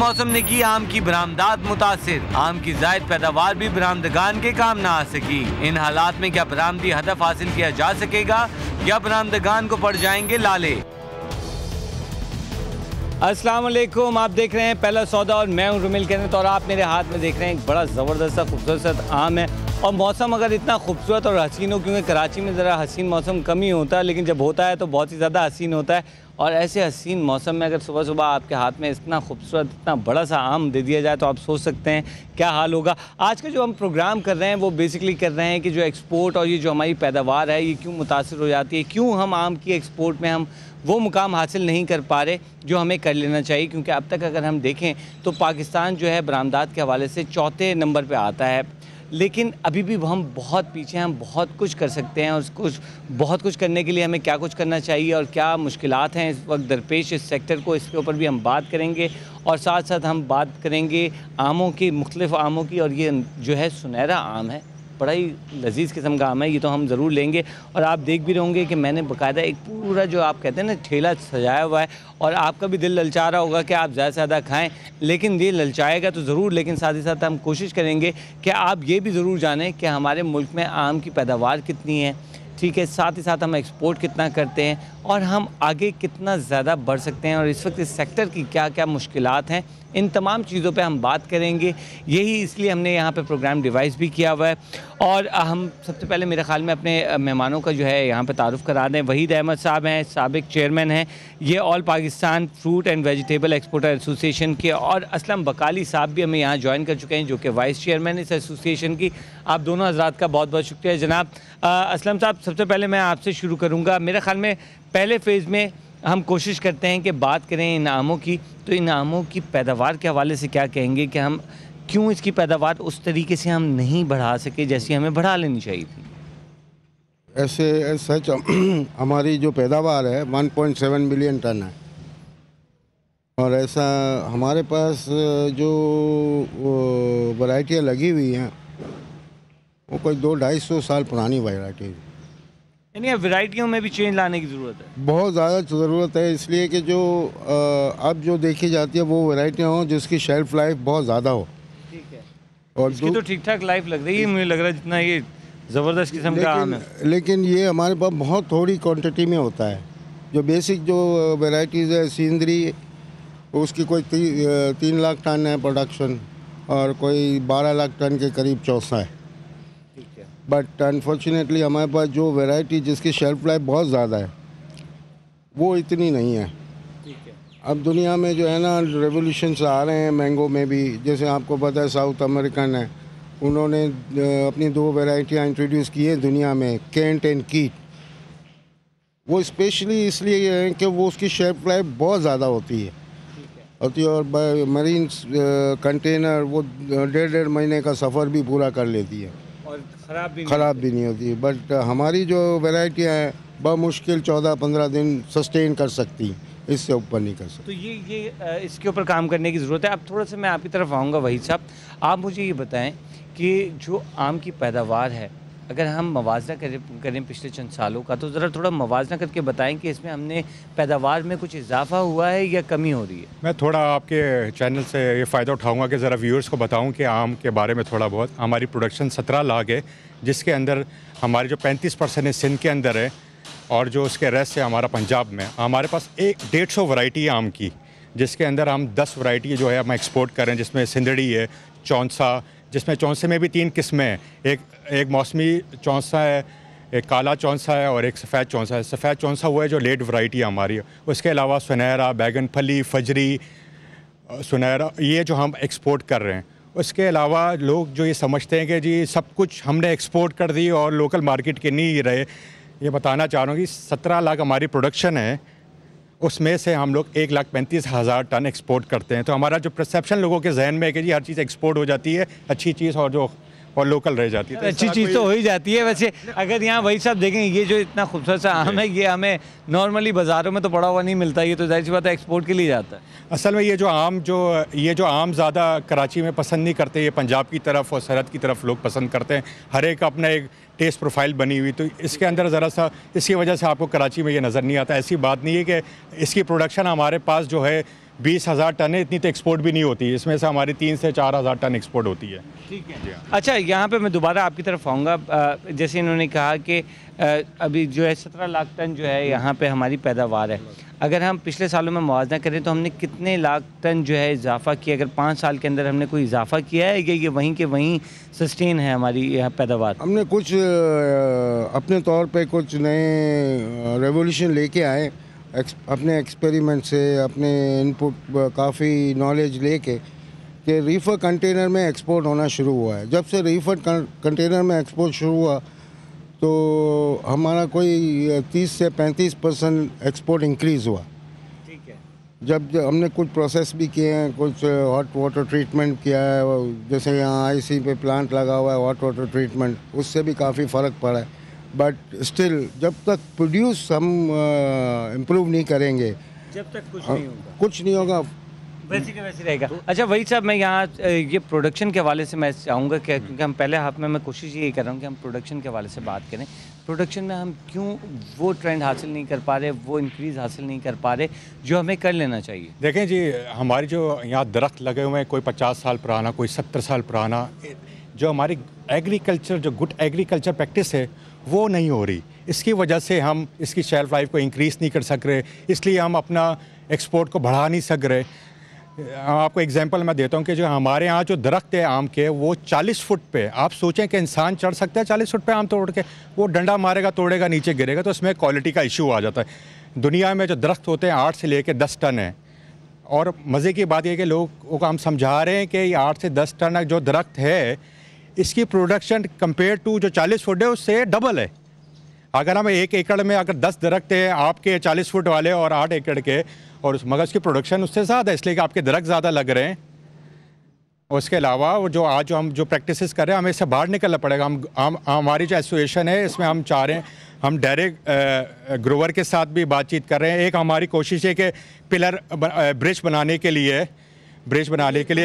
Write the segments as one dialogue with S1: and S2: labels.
S1: मौसम ने की आम की बरामदात मुतासिर। आम की जायद पैदावार भी बरामदगान के काम न आ सकी। इन हालात में क्या बरामदी हदफ हासिल किया जा सकेगा या बरामदगान को पड़ जाएंगे लाले। अस्सलाम वालेकुम, आप देख रहे हैं पहला सौदा और मैं हूं रुमिल कहने और आप मेरे हाथ में देख रहे हैं एक बड़ा ज़बरदस्त खूबसूरत आम है। और मौसम अगर इतना खूबसूरत और हसीन हो, क्योंकि कराची में ज़रा हसीन मौसम कम ही होता है, लेकिन जब होता है तो बहुत ही ज़्यादा हसीन होता है। और ऐसे हसीन मौसम में अगर सुबह सुबह आपके हाथ में इतना खूबसूरत इतना बड़ा सा आम दे दिया जाए तो आप सोच सकते हैं क्या हाल होगा। आज का जो हम प्रोग्राम कर रहे हैं वो बेसिकली कर रहे हैं कि जो एक्सपोर्ट और ये जो हमारी पैदावार है ये क्यों मुतासिर हो जाती है, क्यों हम आम की एक्सपोर्ट में हम वो मुकाम हासिल नहीं कर पा रहे जो हमें कर लेना चाहिए। क्योंकि अब तक अगर हम देखें तो पाकिस्तान जो है बरामदात के हवाले से चौथे नंबर पे आता है, लेकिन अभी भी हम बहुत पीछे हैं। हम बहुत कुछ कर सकते हैं और बहुत कुछ करने के लिए हमें क्या कुछ करना चाहिए और क्या मुश्किलात हैं इस वक्त दरपेश इस सेक्टर को, इसके ऊपर भी हम बात करेंगे। और साथ साथ हम बात करेंगे आमों की, मुख्तलिफ़ आमों की। और ये जो है सुनहरा आम है, बड़ा ही लजीज़ किस्म का आम है, ये तो हम ज़रूर लेंगे। और आप देख भी रहोगे कि मैंने बाकायदा एक पूरा जो आप कहते हैं ना ठेला सजाया हुआ है। और आपका भी दिल ललचा रहा होगा कि आप ज़्यादा से ज़्यादा खाएं, लेकिन ये ललचाएगा तो ज़रूर, लेकिन साथ ही साथ हम कोशिश करेंगे कि आप ये भी ज़रूर जानें कि हमारे मुल्क में आम की पैदावार कितनी है, ठीक है, साथ ही साथ हम एक्सपोर्ट कितना करते हैं और हम आगे कितना ज़्यादा बढ़ सकते हैं और इस वक्त इस सेक्टर की क्या क्या मुश्किलात हैं। इन तमाम चीज़ों पे हम बात करेंगे। यही इसलिए हमने यहाँ पे प्रोग्राम डिवाइस भी किया हुआ है। और हम सबसे पहले मेरे ख़्याल में अपने मेहमानों का जो है यहाँ पे तारुफ़ करा दें। वहीद अहमद साहब हैं, साबिक चेयरमैन हैं ये all Pakistan fruit and vegetable exporter association के। और असलम बकाली साहब भी हमें यहाँ ज्वाइन कर चुके हैं जो कि वाइस चेयरमैन इस एसोसिएशन की। आप दोनों हज़रात का बहुत बहुत शुक्रिया जनाब। असलम साहब, सबसे पहले मैं आपसे शुरू करूँगा। मेरे ख़्याल में पहले फ़ेज़ में हम कोशिश करते हैं कि बात करें इन आमों की, तो इन आमों की पैदावार के हवाले से क्या कहेंगे कि हम क्यों इसकी पैदावार उस तरीके से हम नहीं बढ़ा सके जैसी हमें बढ़ा लेनी चाहिए थी।
S2: ऐसे सच हमारी जो पैदावार है 1.7 मिलियन टन है। और ऐसा हमारे पास जो वैरायटियाँ लगी हुई हैं वो कोई 200-250 साल पुरानी वैरायटी है।
S1: यानी वैरायटियों में भी चेंज लाने की ज़रूरत है,
S2: बहुत ज़्यादा ज़रूरत है। इसलिए कि जो अब जो देखी जाती है वो वैरायटियाँ हों जिसकी शेल्फ़ लाइफ बहुत ज़्यादा हो।
S1: ठीक है,
S2: और
S1: इसकी तो ठीक ठाक लाइफ लग रही है, मुझे लग रहा है जितना ये ज़बरदस्त किस्म का आम है।
S2: लेकिन ये हमारे पास बहुत थोड़ी क्वांटिटी में होता है। जो बेसिक जो वैरायटीज़ है, सिंदरी उसकी कोई 3 लाख टन है प्रोडक्शन और कोई 12 लाख टन के करीब चौसा है। बट अनफॉर्चुनेटली हमारे पास जो वैरायटी जिसकी शेल्फ लाइफ बहुत ज़्यादा है वो इतनी नहीं है।
S1: ठीक है।
S2: अब दुनिया में जो है ना रेवोल्यूशंस आ रहे हैं मैंगो में भी, जैसे आपको पता है साउथ अमेरिकन है, उन्होंने अपनी 2 वैरायटियाँ इंट्रोड्यूस की हैं दुनिया में, केंट एंड कीट। वो स्पेशली इसलिए है कि वो उसकी शेल्फ लाइफ बहुत ज़्यादा होती है और मरीन कंटेनर वो 1.5 महीने का सफ़र भी पूरा कर लेती है
S1: और
S2: ख़राब भी नहीं होती। बट हमारी जो वैरायटियाँ हैं बमुश्किल 14-15 दिन सस्टेन कर सकती हैं, इससे ऊपर नहीं कर सकती।
S1: तो ये इसके ऊपर काम करने की ज़रूरत है। अब थोड़ा सा मैं आपकी तरफ आऊँगा वहीद साहब, आप मुझे ये बताएं कि जो आम की पैदावार है अगर हम मवाजना करें पिछले चंद सालों का, तो ज़रा थोड़ा मवाजना करके बताएं कि इसमें हमने पैदावार में कुछ इजाफा हुआ है या कमी हो रही है।
S3: मैं थोड़ा आपके चैनल से ये फ़ायदा उठाऊंगा कि ज़रा व्यूअर्स को बताऊं कि आम के बारे में थोड़ा बहुत। हमारी प्रोडक्शन 17 लाख है, जिसके अंदर हमारे जो 35% है सिंध के अंदर है और जो उसके रेस्ट है हमारा पंजाब में। हमारे पास 150 वैरायटी है आम की, जिसके अंदर हम 10 वैरायटी जो है हम एक्सपोर्ट कर रहे हैं, जिसमें सिंदड़ी है, चौंसा, जिसमें चौंसे में भी 3 किस्में हैं। एक मौसमी चौंसा है, एक काला चौंसा है और एक सफ़ेद चौंसा है। सफ़ेद चौंसा हुआ है जो लेट वैरायटी है हमारी। उसके अलावा सुनहरा, बैगन फली, फजरी, सुनहरा, ये जो हम एक्सपोर्ट कर रहे हैं। उसके अलावा लोग जो ये समझते हैं कि जी सब कुछ हमने एक्सपोर्ट कर दी और लोकल मार्केट के नहीं रहे, ये बताना चाह रहा हूँ कि 17 लाख हमारी प्रोडक्शन है, उसमें से हम लोग 1,35,000 टन एक्सपोर्ट करते हैं। तो हमारा जो परसेप्शन लोगों के जहन में है कि जी हर चीज़ एक्सपोर्ट हो जाती है, अच्छी चीज़ और लोकल रह जाती है।
S1: अच्छी चीज़ तो हो ही जाती है। वैसे अगर यहाँ वही साहब देखें, ये जो इतना खूबसूरत सा आम है ये हमें नॉर्मली बाज़ारों में तो पड़ा हुआ नहीं मिलता, ये तो जाहिर सी बात है एक्सपोर्ट के लिए जाता है।
S3: असल में ये जो आम ज़्यादा कराची में पसंद नहीं करते, ये पंजाब की तरफ और सरहद की तरफ लोग पसंद करते हैं। हर एक अपना एक टेस्ट प्रोफाइल बनी हुई, तो इसके अंदर ज़रा सा इसकी वजह से आपको कराची में ये नज़र नहीं आता। ऐसी बात नहीं है कि इसकी प्रोडक्शन हमारे पास जो है 20,000 टन है, इतनी तो एक्सपोर्ट भी नहीं होती, इसमें से हमारी 3 से 4,000 टन एक्सपोर्ट होती है।
S1: ठीक है। अच्छा, यहाँ पे मैं दोबारा आपकी तरफ आऊँगा। जैसे इन्होंने कहा कि अभी जो है 17 लाख टन जो है यहाँ पे हमारी पैदावार है। अगर हम पिछले सालों में मुआवजा करें तो हमने कितने लाख टन जो है इजाफा किया? अगर 5 साल के अंदर हमने कोई इजाफा किया है या ये वहीं के वहीं सस्टेन है हमारी यहाँ पैदावार?
S2: हमने कुछ अपने तौर पे कुछ नए रेवोल्यूशन लेके आए अपने एक्सपेरिमेंट से, अपने इनपुट काफ़ी नॉलेज लेके कि रीफर कंटेनर में एक्सपोर्ट होना शुरू हुआ है। जब से रीफर कंटेनर में एक्सपोर्ट शुरू हुआ तो हमारा कोई 30 से 35% एक्सपोर्ट इंक्रीज़ हुआ।
S1: ठीक है।
S2: जब हमने कुछ प्रोसेस भी किए हैं, कुछ हॉट वाटर ट्रीटमेंट किया है, जैसे यहाँ आईसी पे प्लांट लगा हुआ है हॉट वाटर ट्रीटमेंट, उससे भी काफ़ी फ़र्क पड़ा है। बट स्टिल जब तक प्रोड्यूस हम इम्प्रूव नहीं करेंगे,
S1: जब तक कुछ
S2: नहीं होगा,
S1: वैसे के वैसे रहेगा। अच्छा वही साहब, मैं यहाँ ये प्रोडक्शन के हवाले से मैं चाहूँगा कि क्योंकि हम पहले हाफ में मैं कोशिश यही कर रहा हूँ कि हम प्रोडक्शन के हवाले से बात करें। प्रोडक्शन में हम क्यों वो ट्रेंड हासिल नहीं कर पा रहे, वो इंक्रीज़ हासिल नहीं कर पा रहे जो हमें कर लेना चाहिए?
S3: देखें जी, हमारी जो यहाँ दरख्त लगे हुए हैं, कोई 50 साल पुराना, कोई 70 साल पुराना, जो हमारी एग्रीकल्चर, जो गुड एग्रीकल्चर प्रैक्टिस है वो नहीं हो रही। इसकी वजह से हम इसकी शेल्फ लाइफ को इंक्रीज़ नहीं कर सक रहे, इसलिए हम अपना एक्सपोर्ट को बढ़ा नहीं सक रहे। आपको एग्जांपल मैं देता हूँ कि जो हमारे यहाँ जो दरख्त है आम के, वो 40 फुट पे, आप सोचें कि इंसान चढ़ सकता है 40 फुट पे आम तोड़ के? वो डंडा मारेगा, तोड़ेगा, नीचे गिरेगा, तो इसमें क्वालिटी का इशू आ जाता है। दुनिया में जो दरख्त होते हैं 8 से लेकर 10 टन है, और मज़े की बात यह कि लोगों को हम समझा रहे हैं कि ये 8 से 10 टन जो दरख्त है, इसकी प्रोडक्शन कंपेयर टू जो 40 फुट है उससे डबल है। अगर हम 1 एकड़ में अगर 10 दरख्त है आपके 40 फुट वाले और 8 एकड़ के, और मगर उसकी प्रोडक्शन उससे ज़्यादा है, इसलिए कि आपके दरख्त ज़्यादा लग रहे हैं। उसके अलावा वो जो आज हम जो प्रैक्टिसेस कर रहे हैं, हमें इससे बाहर निकलना पड़ेगा। हम हमारी जो एसोसिएशन है इसमें हम चाह रहे हैं, हम डायरेक्ट ग्रोवर के साथ भी बातचीत कर रहे हैं। एक हमारी कोशिश है कि पिलर ब्रिज बनाने के लिए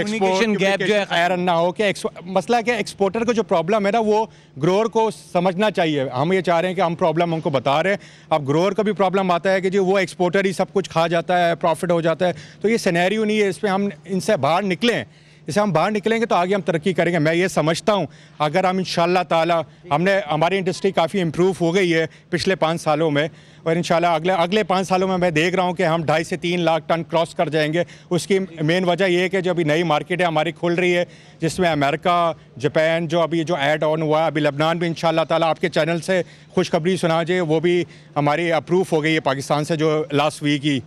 S1: कम्युनिकेशन गैप जो है
S3: खैर ना हो कि मसला कि एक्सपोर्टर को जो प्रॉब्लम है ना, वो ग्रोअर को समझना चाहिए। हम ये चाह रहे हैं कि हम प्रॉब्लम उनको बता रहे हैं। अब ग्रोअर को भी प्रॉब्लम आता है कि जी वो एक्सपोर्टर ही सब कुछ खा जाता है, प्रॉफिट हो जाता है, तो ये सिनेरियो नहीं है। इस पर हम इनसे बाहर निकलें, इससे हम बाहर निकलेंगे तो आगे हम तरक्की करेंगे। मैं ये समझता हूँ अगर हम इंशाल्लाह ताला, हमारी इंडस्ट्री काफ़ी इम्प्रूव हो गई है पिछले 5 सालों में, और इंशाल्लाह अगले 5 सालों में मैं देख रहा हूँ कि हम 2.5 से 3 लाख टन क्रॉस कर जाएंगे। उसकी मेन वजह ये है कि जो अभी नई मार्केट है हमारी खुल रही है, जिसमें अमेरिका, जापान जो अभी जो ऐड ऑन हुआ है, अभी लेबनान भी इंशाल्लाह ताला आपके चैनल से खुशखबरी सुना जाए, वो भी हमारी अप्रूव हो गई है पाकिस्तान से, जो लास्ट वीक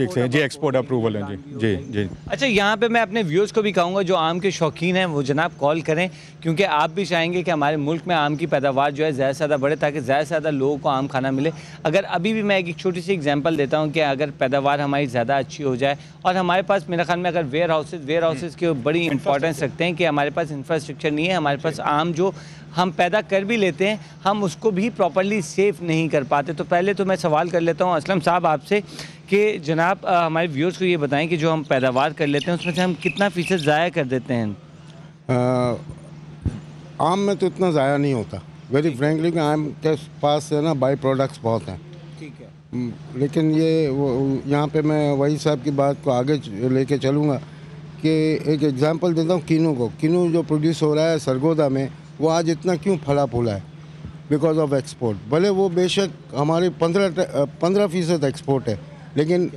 S3: से जी एक्सपोर्ट अप्रूवल है जी।
S1: अच्छा, यहाँ पे मैं अपने व्यूअर्स को भी कहूँगा जो आम के शौकीन हैं वो जनाब कॉल करें, क्योंकि आप भी चाहेंगे कि हमारे मुल्क में आम की पैदावार जो है ज़्यादा से ज़्यादा बढ़े, ताकि ज़्यादा से ज़्यादा लोगों को आम खाना मिले। अगर अभी भी मैं एक छोटी सी एग्जांपल देता हूँ कि अगर पैदावार हमारी ज़्यादा अच्छी हो जाए, और हमारे पास मेरे ख्याल में अगर वेयर हाउसेज़ की बड़ी इंपॉर्टेंस रखते हैं कि हमारे पास इंफ्रास्ट्रक्चर नहीं है, हमारे पास आम जो हम पैदा कर भी लेते हैं हम उसको भी प्रॉपर्ली सेफ नहीं कर पाते। तो पहले तो मैं सवाल कर लेता हूँ असलम साहब आपसे कि जनाब हमारे व्यूअर्स को ये बताएं कि जो हम पैदावार कर लेते हैं उसमें से हम कितना फ़ीसद ज़ाया कर देते हैं?
S2: आम में तो इतना ज़ाया नहीं होता, वेरी फ्रेंकली। आम के पास है ना बाई प्रोडक्ट्स बहुत हैं।
S1: ठीक है।
S2: लेकिन ये यहाँ पे मैं वही साहब की बात को आगे लेके चलूँगा कि एक एग्जांपल देता हूँ किनू जो प्रोड्यूस हो रहा है सरगोदा में, वो आज इतना क्यों फला फूला है? Because of export. भले वो बेशक हमारे 15% एक्सपोर्ट है, लेकिन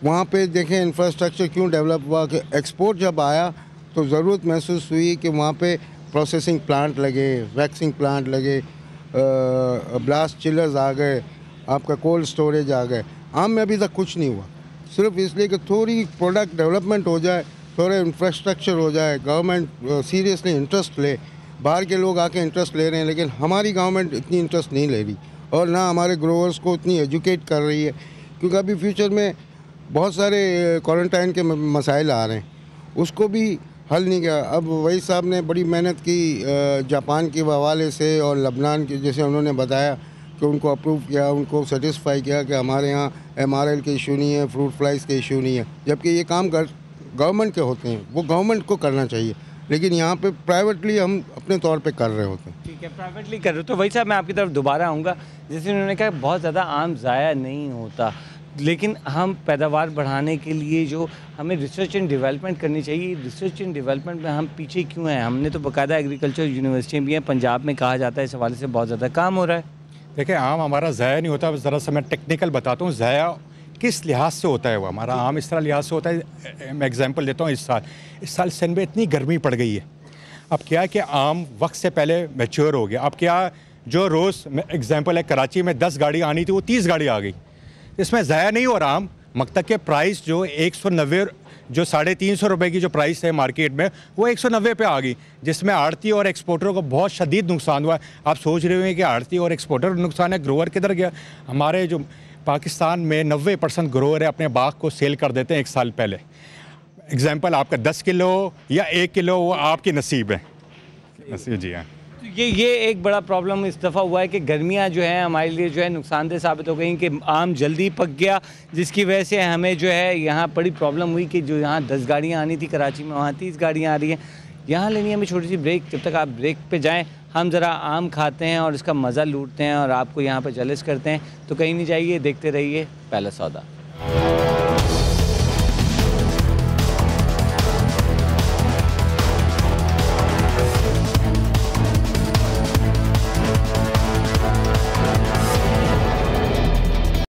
S2: वहाँ पे देखें इंफ्रास्ट्रक्चर क्यों डेवलप हुआ कि एक्सपोर्ट जब आया तो ज़रूरत महसूस हुई कि वहाँ पे प्रोसेसिंग प्लांट लगे, वैक्सिंग प्लांट लगे, ब्लास्ट चिलर्स आ गए, आपका कोल्ड स्टोरेज आ गए। आम में अभी तक कुछ नहीं हुआ, सिर्फ इसलिए कि थोड़ी प्रोडक्ट डेवलपमेंट हो जाए, थोड़ा इंफ्रास्ट्रक्चर हो जाए, गवर्नमेंट सीरियसली इंटरेस्ट ले। बाहर के लोग आके इंटरेस्ट ले रहे हैं, लेकिन हमारी गवर्नमेंट इतनी इंटरेस्ट नहीं ले रही, और ना हमारे ग्रोवर्स को इतनी एजुकेट कर रही है, क्योंकि अभी फ्यूचर में बहुत सारे क्वारंटाइन के मसाइल आ रहे हैं, उसको भी हल नहीं किया। अब वही साहब ने बड़ी मेहनत की जापान के हवाले से और लेबनान के, जैसे उन्होंने बताया कि उनको अप्रूव किया, उनको सेटिस्फाई किया कि हमारे यहाँ MRL के इशू नहीं है, फ्रूट फ्लाइज के इशू नहीं है, जबकि ये काम गवर्नमेंट के होते हैं, वो गवर्नमेंट को करना चाहिए। लेकिन यहाँ पे प्राइवेटली हम अपने तौर पे कर रहे होते हैं।
S1: ठीक है, प्राइवेटली कर रहे हो। तो वही साहब मैं आपकी तरफ दोबारा आऊँगा, जैसे उन्होंने कहा बहुत ज़्यादा आम ज़ाया नहीं होता, लेकिन हम पैदावार बढ़ाने के लिए जो हमें रिसर्च एंड डेवलपमेंट करनी चाहिए, रिसर्च एंड डेवलपमेंट में हम पीछे क्यों हैं? हमने तो बाकायदा एग्रीकल्चर यूनिवर्सिटियाँ भी हैं, पंजाब में कहा जाता है इस हवाले से बहुत ज़्यादा काम हो रहा है।
S3: देखिए, आम हमारा ज़ाया नहीं होता। ज़रा सा मैं टेक्निकल बताता हूँ, ज़ाया किस लिहाज से होता है। वो हमारा आम इस तरह लिहाज से होता है। मैं एग्जांपल देता हूँ, इस साल सिंध में इतनी गर्मी पड़ गई है। अब क्या है कि आम वक्त से पहले मैच्योर हो गया। अब क्या, जो रोज़ एग्जांपल है, कराची में 10 गाड़ी आनी थी, वो 30 गाड़ी आ गई। इसमें ज़ाया नहीं हो रहा आम। मक्तक के प्राइस जो 190, जो 350 रुपये की जो प्राइस है मार्केट में, वो 190 पे आ गई, जिसमें आड़ती और एक्सपोर्टर को बहुत शदीद नुकसान हुआ है। आप सोच रहे होंगे कि आड़ती और एक्सपोर्टर को नुकसान है, ग्रोअर किधर गया? हमारे जो पाकिस्तान में 90% ग्रोअर है अपने बाग को सेल कर देते हैं 1 साल पहले। एग्जांपल, आपका 10 किलो या 1 किलो, वो आपकी नसीब है। जी हाँ।
S1: ये एक बड़ा प्रॉब्लम इस दफ़ा हुआ है कि गर्मियाँ जो हैं हमारे लिए जो है नुकसानदेह साबित हो गई कि आम जल्दी पक गया, जिसकी वजह से हमें जो है यहाँ बड़ी प्रॉब्लम हुई कि जो यहाँ 10 गाड़ियाँ आनी थी कराची में, वहाँ 30 गाड़ियाँ आ रही हैं। यहाँ लेनी है हमें छोटी सी ब्रेक। जब तक आप ब्रेक पे जाएँ, हम ज़रा आम खाते हैं और इसका मज़ा लूटते हैं और आपको यहाँ पर जलिस करते हैं। तो कहीं नहीं जाइए, देखते रहिए पहला सौदा।